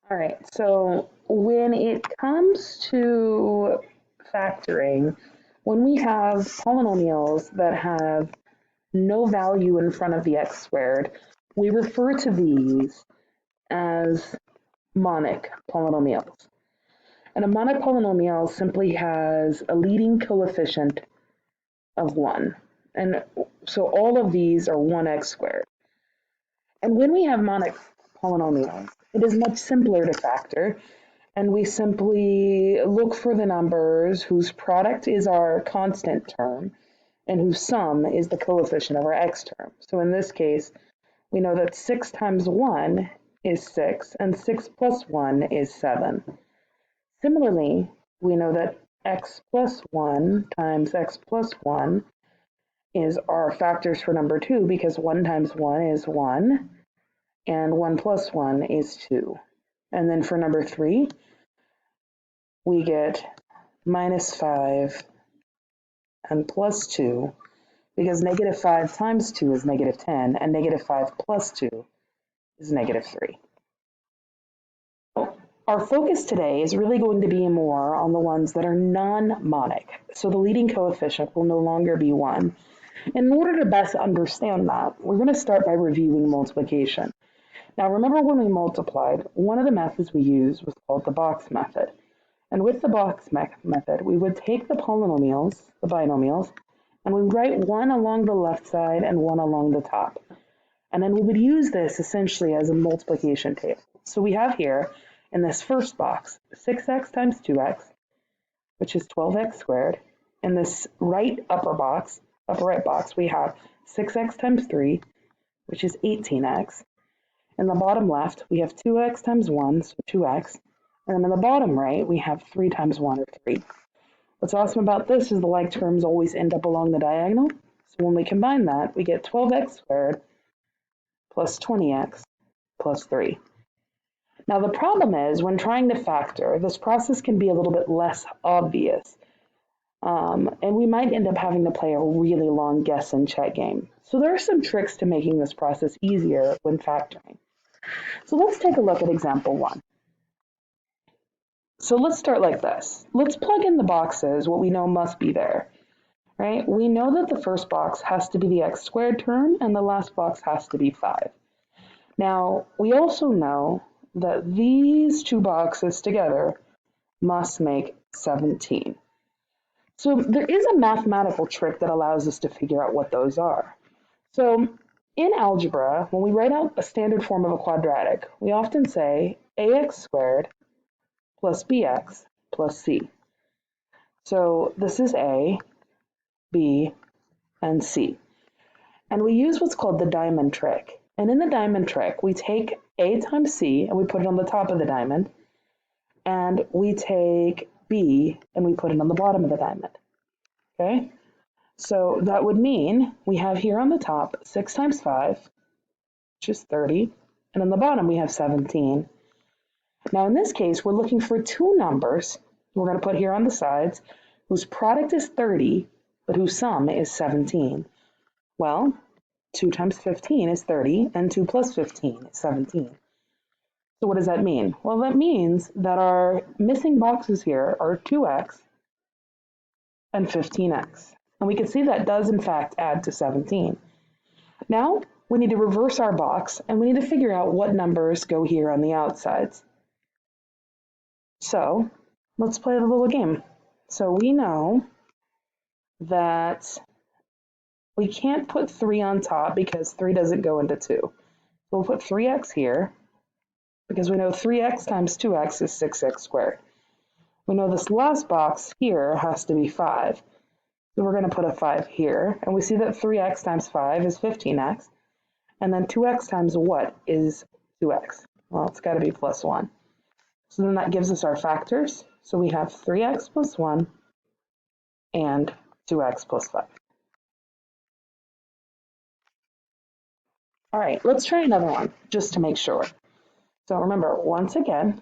All right, so when it comes to factoring, when we have polynomials that have no value in front of the x squared, we refer to these as monic polynomials. And a monic polynomial simply has a leading coefficient of 1. And so all of these are 1x squared. And when we have monic polynomials, it is much simpler to factor, and we simply look for the numbers whose product is our constant term and whose sum is the coefficient of our x term. So in this case, we know that 6 times 1 is 6, and 6 plus 1 is 7. Similarly, we know that x plus 1 times x plus 1 is our factors for number 2, because 1 times 1 is 1, and 1 plus 1 is 2. And then for number 3, we get minus 5 and plus 2, because negative 5 times 2 is negative 10, and negative 5 plus 2 is negative 3. Our focus today is really going to be more on the ones that are non-monic, so the leading coefficient will no longer be 1. In order to best understand that, we're going to start by reviewing multiplication. Now remember, when we multiplied, one of the methods we used was called the box method. And with the box method, we would take the polynomials, the binomials, and we would write one along the left side and one along the top. And then we would use this essentially as a multiplication table. So we have here, in this first box, 6x times 2x, which is 12x squared. In this upper right box, we have 6x times 3, which is 18x. In the bottom left, we have 2x times 1, so 2x. And then in the bottom right, we have 3 times 1, or 3. What's awesome about this is the like terms always end up along the diagonal. So when we combine that, we get 12x squared plus 20x plus 3. Now the problem is, when trying to factor, this process can be a little bit less obvious. And we might end up having to play a really long guess and check game. So there are some tricks to making this process easier when factoring. So let's take a look at example 1. So let's start like this. Let's plug in the boxes, what we know must be there, right? We know that the first box has to be the x squared term, and the last box has to be 5. Now, we also know that these two boxes together must make 17. So there is a mathematical trick that allows us to figure out what those are. So in algebra, when we write out a standard form of a quadratic, we often say ax squared plus bx plus c. So this is a, b, and c. And we use what's called the diamond trick. And in the diamond trick, we take a times c and we put it on the top of the diamond. And we take b and we put it on the bottom of the diamond. Okay? So that would mean we have here on the top 6 times 5, which is 30. And on the bottom, we have 17. Now in this case, we're looking for two numbers we're going to put here on the sides whose product is 30, but whose sum is 17. Well, 2 times 15 is 30, and 2 plus 15 is 17. So what does that mean? Well, that means that our missing boxes here are 2x and 15x. And we can see that does in fact add to 17. Now we need to reverse our box, and we need to figure out what numbers go here on the outsides. So let's play the little game. So we know that we can't put 3 on top because 3 doesn't go into 2. We'll put 3x here because we know 3x times 2x is 6x squared. We know this last box here has to be 5. So we're going to put a 5 here. And we see that 3x times 5 is 15x. And then 2x times what is 2x? Well, it's got to be plus 1. So then that gives us our factors. So we have 3x plus 1 and 2x plus 5. All right, let's try another one just to make sure. So remember, once again,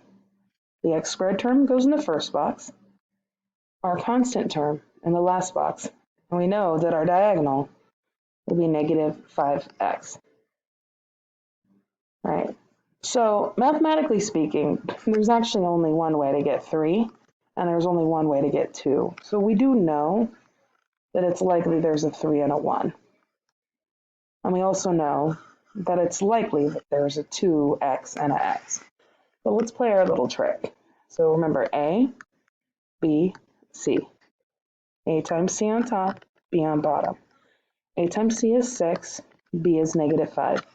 the x squared term goes in the first box, our constant term in the last box, and we know that our diagonal will be negative 5x. All right, So mathematically speaking, there's actually only one way to get 3, and there's only one way to get 2. So we do know that it's likely there's a 3 and a 1. And we also know that it's likely that there's a 2x and an x. So let's play our little trick. So remember A, B, C. A times C on top, B on bottom. A times C is 6, B is negative 5.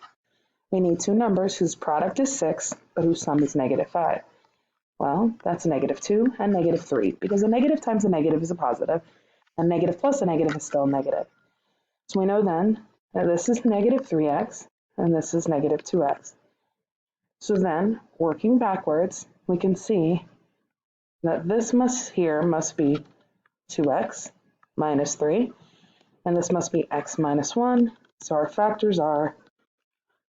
We need two numbers whose product is 6, but whose sum is negative 5. Well, that's negative 2 and negative 3, because a negative times a negative is a positive, and negative plus a negative is still negative. So we know then that this is negative 3x, and this is negative 2x. So then, working backwards, we can see that this must be 2x minus 3, and this must be x minus 1. So our factors are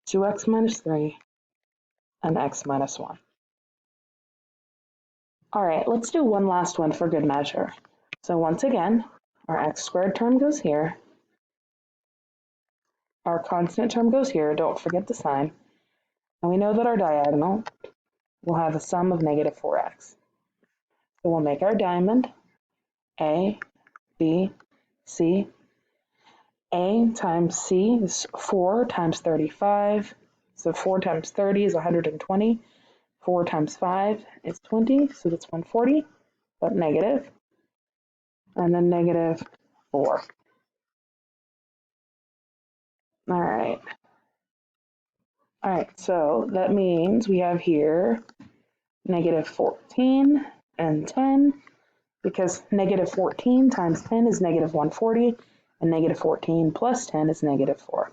2x minus 3 and x minus 1. All right, let's do one last one for good measure. So once again, our x squared term goes here. Our constant term goes here. Don't forget the sign. And we know that our diagonal will have a sum of negative 4x. So we'll make our diamond A, B, C. A times C is 4 times 35. So 4 times 30 is 120. 4 times 5 is 20, so that's 140, but negative. And then negative 4. All right. All right, so that means we have here negative 14 and 10, because negative 14 times 10 is negative 140, and negative 14 plus 10 is negative 4.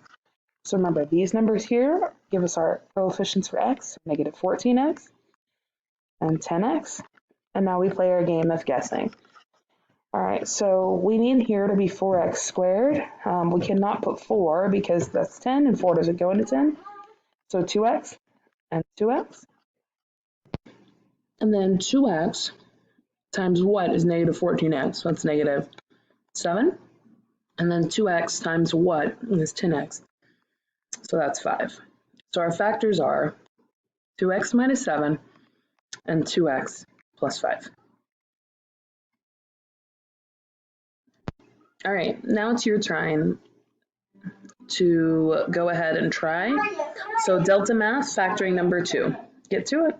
So remember, these numbers here give us our coefficients for x, negative 14x and 10x. And now we play our game of guessing. All right, so we need here to be 4x squared. We cannot put 4 because that's 10, and 4 doesn't go into 10. So 2x and 2x. And then 2x times what is negative 14x? So that's negative 7. And then 2x times what is 10x? So that's 5. So our factors are 2x minus 7 and 2x plus 5. All right, now it's your turn to go ahead and try. So delta math factoring number 2. Get to it.